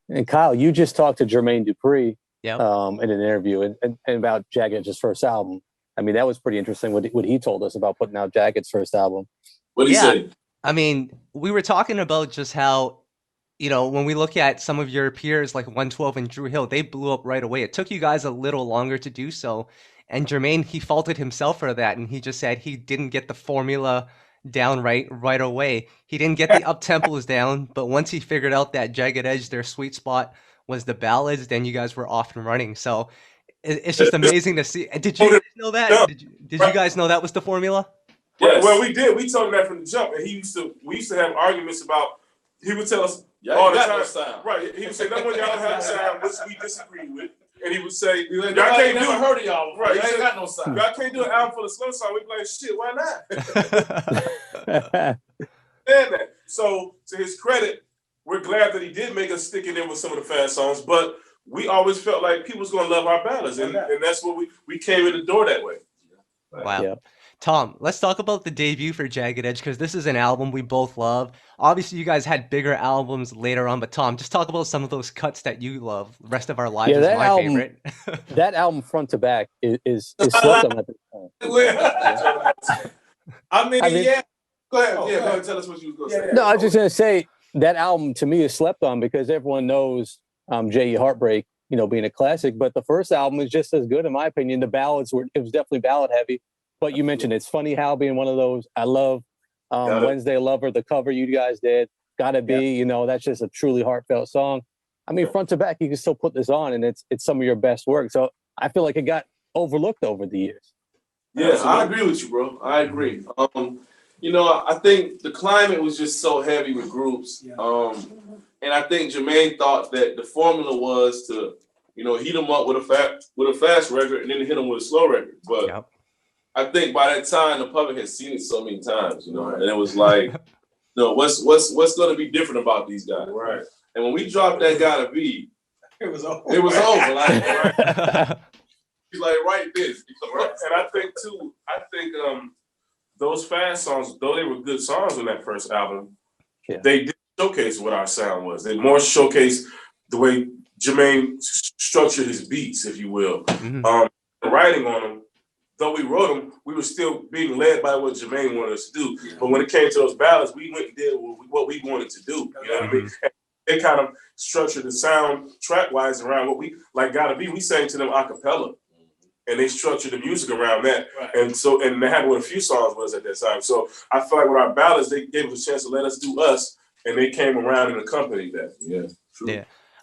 And Kyle, you just talked to Jermaine Dupri Yep. in an interview and about Jagged Edge's first album. I mean, that was pretty interesting what he told us about putting out Jagged's first album. What did he say? I mean, we were talking about just how, when we look at some of your peers like 112 and Drew Hill, they blew up right away. It took you guys a little longer to do so. And Jermaine, he faulted himself for that. And he just said he didn't get the formula down right away. He didn't get the up tempos down. But once he figured out that Jagged Edge, their sweet spot was the ballads, then you guys were off and running. So it's just amazing to see. Did you guys know that? Did you guys know that was the formula? Yes. Well, we did. We told him that from the jump. And we used to have arguments about, he would tell us all the time. No, right. He would say, no one y'all don't have a sound, which we disagree with. And he would say, y'all can't do it. Heard of y'all. Right. Y'all ain't got no sound. Y'all can't do an album full of slow songs. We be like, shit, why not? So, to his credit, we're glad that he did make us stick in there with some of the fast songs, but we always felt like people was going to love our ballads, and that's what we came in the door that way. Wow. Yeah. Tom, let's talk about the debut for Jagged Edge, because this is an album we both love. Obviously, you guys had bigger albums later on, but Tom, just talk about some of those cuts that you love. The Rest of Our Lives is my favorite. That album front to back is slept on at this time. I mean, yeah. Go ahead. Go ahead. Tell us what you was going to say. No, I was just going to say that album to me is slept on because everyone knows J.E. Heartbreak, being a classic, but the first album is just as good in my opinion. The ballads it was definitely ballad heavy. But you mentioned It's Funny How being one of those. I love Wednesday Lover, the cover you guys did. Gotta Be, that's just a truly heartfelt song. I mean, front to back, you can still put this on, and it's some of your best work. So I feel like it got overlooked over the years. Yeah, I agree with you, bro. I agree. I think the climate was just so heavy with groups. And I think Jermaine thought that the formula was to, heat them up with a fast record and then hit them with a slow record. But I think by that time the public had seen it so many times, and it was like, what's going to be different about these guys? Right. And when we dropped that Gotta Be, it was over. It was over. Like, he's like, write this. And I think those fast songs, though they were good songs on that first album, they did showcase what our sound was. They more showcased the way Jermaine structured his beats, if you will. The writing on them, though we wrote them, we were still being led by what Jermaine wanted us to do. But when it came to those ballads, we went and did what we wanted to do. You know what I mean? And they kind of structured the sound track-wise around what we, like Gotta Be, we sang to them a cappella. And they structured the music around that. Right. And they had what a few songs was at that time. So I feel like with our ballads, they gave us a chance to let us do us, and they came around and accompanied that. Yeah. True. Yeah.